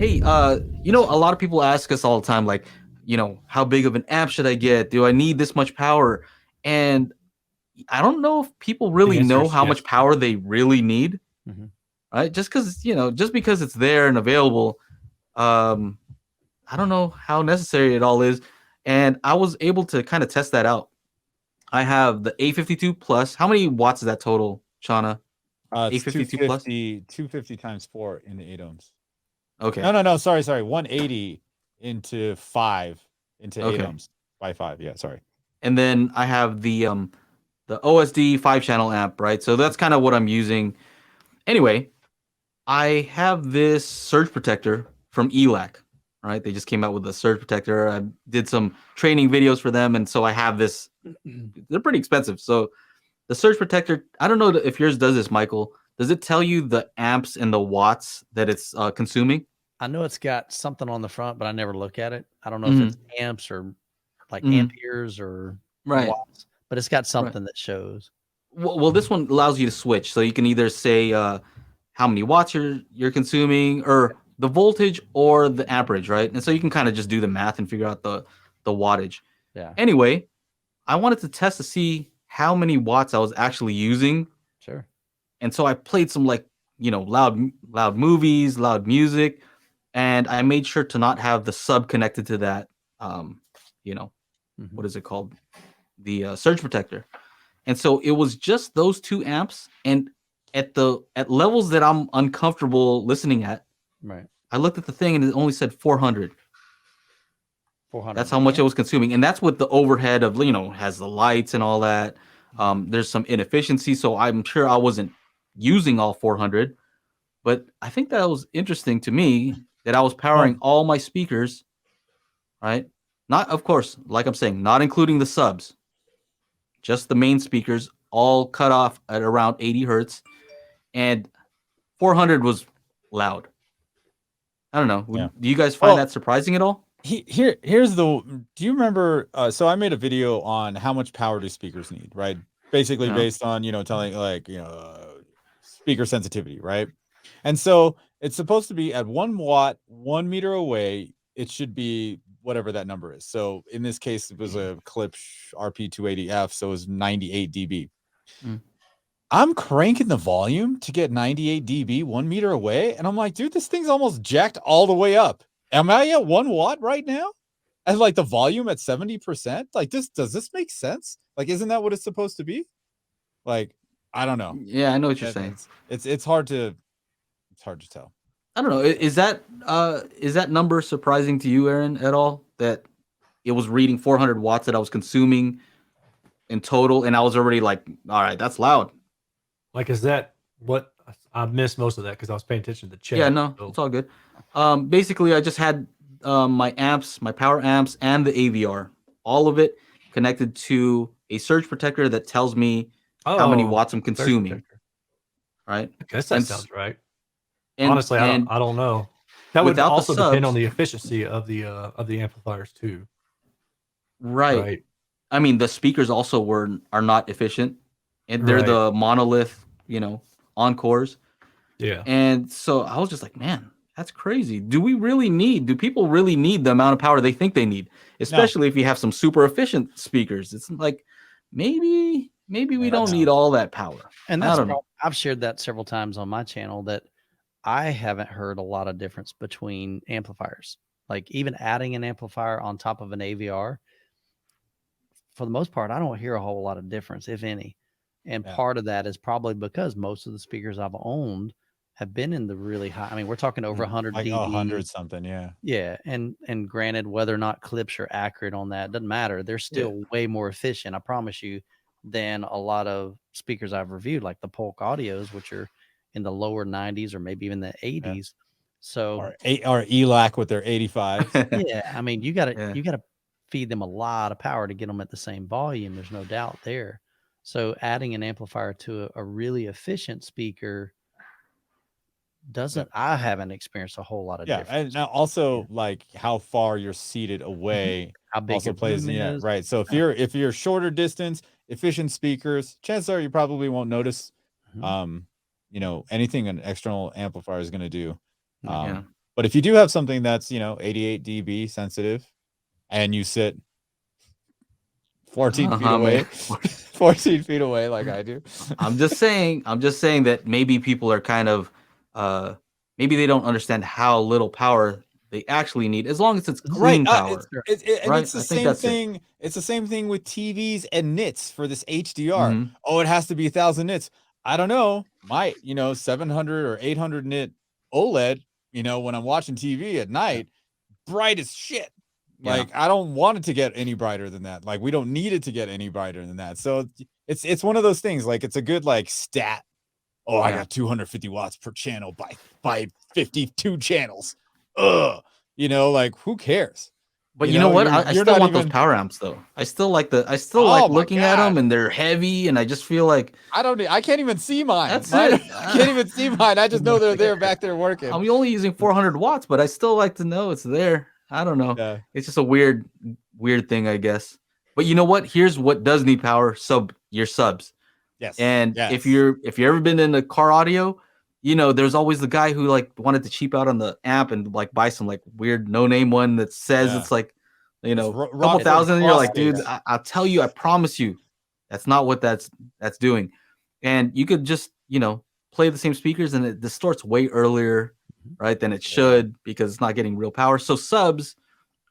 Hey, a lot of people ask us all the time, like, how big of an amp should I get? Do I need this much power? And I don't know if people The really answer know is how yes. much power they really need, Mhm. right? Just because it's there and available, um, I don't know how necessary it all is. And I was able to kind of test that out. I have the A52 Plus. How many watts is that total, Shauna? It's A52 Plus? 250 times 4 into 8 ohms. Okay. No. Sorry. 180 into 5 into 8 Okay. ohms by 5. Yeah, sorry. And then I have the OSD 5-channel amp, right? So that's kind of what I'm using. Anyway, I have this surge protector from ELAC, right? They just came out with a surge protector. I did some training videos for them, and so I have this. They're pretty expensive. So the surge protector, I don't know if yours does this, Michael. Does it tell you the amps and the watts that it's consuming? I know it's got something on the front, but I never look at it. I don't know if Mm-hmm. it's amps or like Mm-hmm. amperes or Right. watts, but it's got Right. something that shows. Well, this one allows you to switch, so you can either say how many watts you're consuming, or the voltage, or the amperage, right? And so you can kind of just do the math and figure out the wattage. Yeah, Anyway, I wanted to test to see how many watts I was actually using, sure. and so I played some loud movies, loud music, and I made sure to not have the sub connected to that. You know, Mhm. what is it called? The surge protector. And so it was just those 2 amps, and at levels that I'm uncomfortable listening at, Right. I looked at the thing and it only said 400. 400. That's how much it was consuming, and that's with the overhead of has the lights and all that. There's some inefficiency, so I'm sure I wasn't using all 400, but I think that was interesting to me that I was powering all my speakers, right? Not, of course, like I'm saying, not including the subs, just the main speakers, all cut off at around 80 hertz, and 400 was loud. I don't know. Yeah. Do you guys find Well, that surprising at all? Here's the do you remember so I made a video on how much power do speakers need, right? Basically Yeah. based on, telling speaker sensitivity, right? And so it's supposed to be at 1 watt, 1 meter away, it should be whatever that number is. So in this case, it was a Klipsch RP280F, so it was 98 dB. Mm. I'm cranking the volume to get 98 dB 1 meter away, and I'm like, dude, this thing's almost jacked all the way up. Am I at 1 watt right now? And like the volume at 70%? Like does this make sense? Like, isn't that what it's supposed to be? Like, I don't know. Yeah, I know what you're saying. It's hard to tell. I don't know. Is that number surprising to you, Aaron, at all? That it was reading 400 watts that I was consuming in total, and I was already like, all right, that's loud. Like, is that what I missed most of that because I was paying attention to the chat. Yeah, no, so. it's all good. Basically, I just had my amps, my power amps, and the AVR, all of it connected to a surge protector that tells me how many watts I'm consuming. Right? I guess that sounds right. And honestly, I don't know. That would also depend on the efficiency of the amplifiers too. Right. I mean, the speakers also are not efficient, and they're the monolith, encores. Yeah. And so I was just like, man, that's crazy. Do people really need the amount of power they think they need? Especially if you have some super efficient speakers. It's like, maybe we don't need all that power. And that's I've shared that several times on my channel that I haven't heard a lot of difference between amplifiers. Like even adding an amplifier on top of an AVR, for the most part, I don't hear a whole lot of difference, if any. And part of that is probably because most of the speakers I've owned have been in the really high. I mean, we're talking over 100 like dB. 100 something, yeah. Yeah, and granted, whether or not Klipsch are accurate on that doesn't matter. They're still way more efficient, I promise you, than a lot of speakers I've reviewed, like the Polk Audios, which are in the lower 90s or maybe even the 80s. Yeah. So or ELAC with their 85. yeah, I mean, you gotta feed them a lot of power to get them at the same volume. There's no doubt there. So adding an amplifier to a really efficient speaker I haven't experienced a whole lot of difference. And now also like how far you're seated away how big also plays is. right. So if you're shorter distance, efficient speakers, chances are you probably won't notice anything an external amplifier is going to do. But if you do have something that's 88 dB sensitive, and you sit 14 feet away, man. 14 feet away, like I do. I'm just saying that maybe people are kind of maybe they don't understand how little power they actually need, as long as it's clean power. And right? it's the I think same that's thing. It's the same thing with TVs and nits for this HDR. Mhm. Oh, it has to be 1,000 nits. I don't know. My 700 or 800 nit OLED. When I'm watching TV at night, bright as shit. Yeah. Like I don't want it to get any brighter than that. Like we don't need it to get any brighter than that. So it's one of those things. Like it's a good like stat. Oh, I Yeah. got 250 watts per channel by 52 channels. Ugh. Like who cares? But you know what? I you're still not want those even. power amps though. I still like Oh my looking at them, God. and they're heavy, and I just feel like I can't even see mine. that's Mine- it. I can't even see mine. I just know they're there back there working. I'm only using 400 watts, but I still like to know it's there. I don't know. Yeah. It's just a weird thing, I guess. But you know what? Here's what does need power: your subs. Yes. And yes. if you've ever been in a car audio, there's always the guy who like wanted to cheap out on the amp and like buy some like weird no name one that says it's like a couple thousand, and you're like, dude, I'll tell you, I promise you, that's not what that's doing. And you could just play the same speakers, and it distorts way earlier, right, than it should, because it's not getting real power. So subs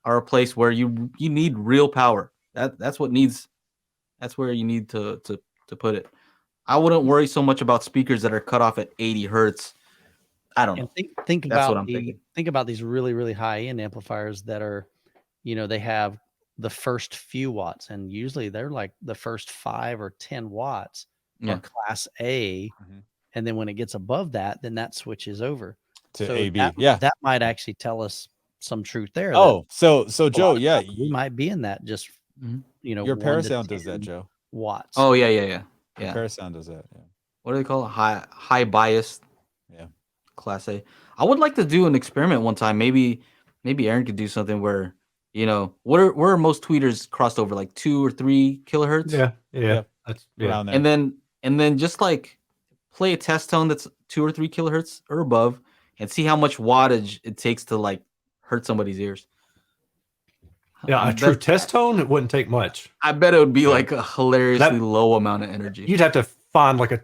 are a place where you need real power. That's where you need to put it. I wouldn't worry so much about speakers that are cut off at 80 hertz. I don't know. And think That's what about I'm thinking. think about these really, really high end amplifiers that are, they have the first few watts, and usually they're like the first 5 or 10 watts Yeah. are class A. And then when it gets above that, then that switches over to AB. That might actually tell us some truth there. Oh, so Joe, we might be in that just, your Parasound does that, Joe. Watts. Oh yeah. Parasound does that. Yeah. What do they call it? High bias. Yeah. Class A. I would like to do an experiment one time. Maybe Aaron could do something where, where are most tweeters crossed over, like 2 or 3 kilohertz? Yeah. That's around there. And then just like play a test tone that's 2 or 3 kilohertz or above, and see how much wattage it takes to like hurt somebody's ears. Yeah, a true test tone, it wouldn't take much. I bet it would be like a hilariously low amount of energy. You'd have to find like a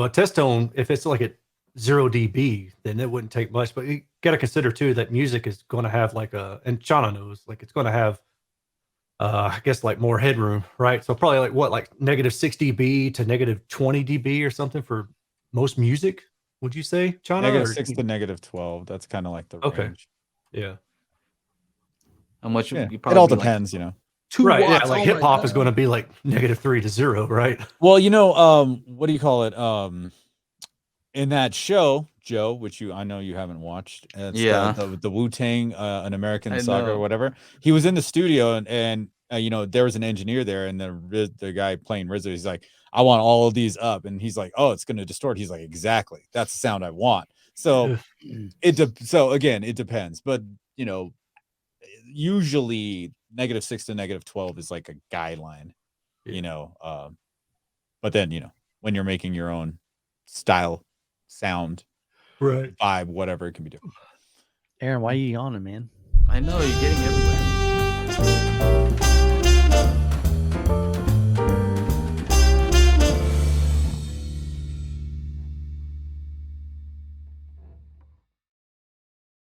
test tone, if it's like at 0 dB, then it wouldn't take much. But you got to consider too that music is going to have and Chana knows, like it's going to have, I guess like more headroom, right? So probably like -6 dB to -20 dB or something for most music. Would you say, Chana? -6 to -12. That's kind of like the range. Yeah. How much? Yeah. It all depends, 2 right, watts. yeah, like hip hop is going to be like -3 to 0, right? Well, what do you call it? In that show, Joe, which I know you haven't watched, it's the Wu-Tang, An American Saga or whatever. He was in the studio, and there was an engineer there, and the guy playing RZA, he's like, I want all of these up, and he's like, oh, it's going to distort. He's like, exactly, that's the sound I want. So again, it depends, but usually -6 to -12 is like a guideline, but then when you're making your own style, sound, right, vibe, whatever it can be doing. Aaron, why are you yawning, man? I know you're getting everywhere.